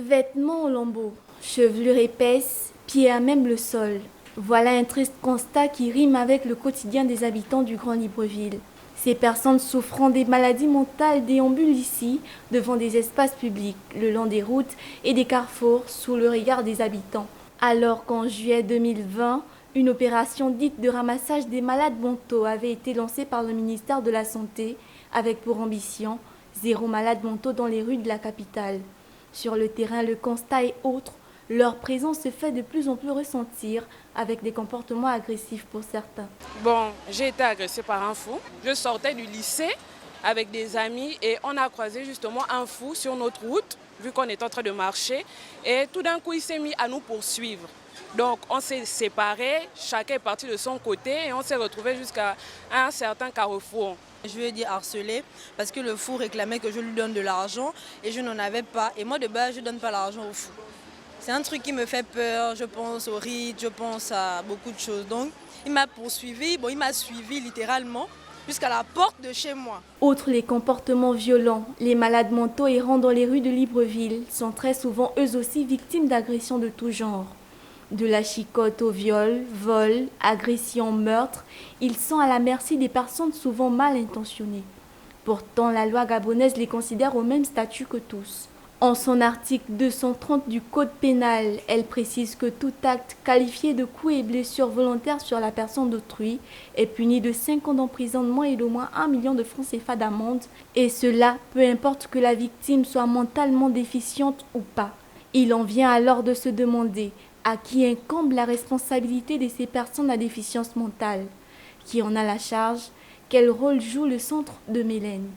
Vêtements au lambeau, chevelure épaisse, pieds à même le sol. Voilà un triste constat qui rime avec le quotidien des habitants du Grand Libreville. Ces personnes souffrant des maladies mentales déambulent ici, devant des espaces publics, le long des routes et des carrefours, sous le regard des habitants. Alors qu'en juillet 2020, une opération dite de ramassage des malades mentaux avait été lancée par le ministère de la Santé, avec pour ambition zéro malade mentaux dans les rues de la capitale. Sur le terrain, le constat est autre. Leur présence se fait de plus en plus ressentir avec des comportements agressifs pour certains. Bon, j'ai été agressée par un fou. Je sortais du lycée avec des amis et on a croisé justement un fou sur notre route, vu qu'on était en train de marcher. Et tout d'un coup, il s'est mis à nous poursuivre. Donc on s'est séparés, chacun est parti de son côté et on s'est retrouvés jusqu'à un certain carrefour. Je lui ai dit harceler parce que le fou réclamait que je lui donne de l'argent et je n'en avais pas. Et moi de base, je ne donne pas l'argent au fou. C'est un truc qui me fait peur, je pense au rite, je pense à beaucoup de choses. Donc il m'a poursuivi, il m'a suivi littéralement jusqu'à la porte de chez moi. Outre les comportements violents, les malades mentaux errant dans les rues de Libreville sont très souvent eux aussi victimes d'agressions de tout genre. De la chicotte au viol, vol, agression, meurtre, ils sont à la merci des personnes souvent mal intentionnées. Pourtant, la loi gabonaise les considère au même statut que tous. En son article 230 du Code pénal, elle précise que tout acte qualifié de coups et blessures volontaires sur la personne d'autrui est puni de 5 ans d'emprisonnement et d'au moins 1 million de francs CFA d'amende, et cela peu importe que la victime soit mentalement déficiente ou pas. Il en vient alors de se demander à qui incombe la responsabilité de ces personnes à déficience mentale, qui en a la charge, quel rôle joue le centre de Mélène.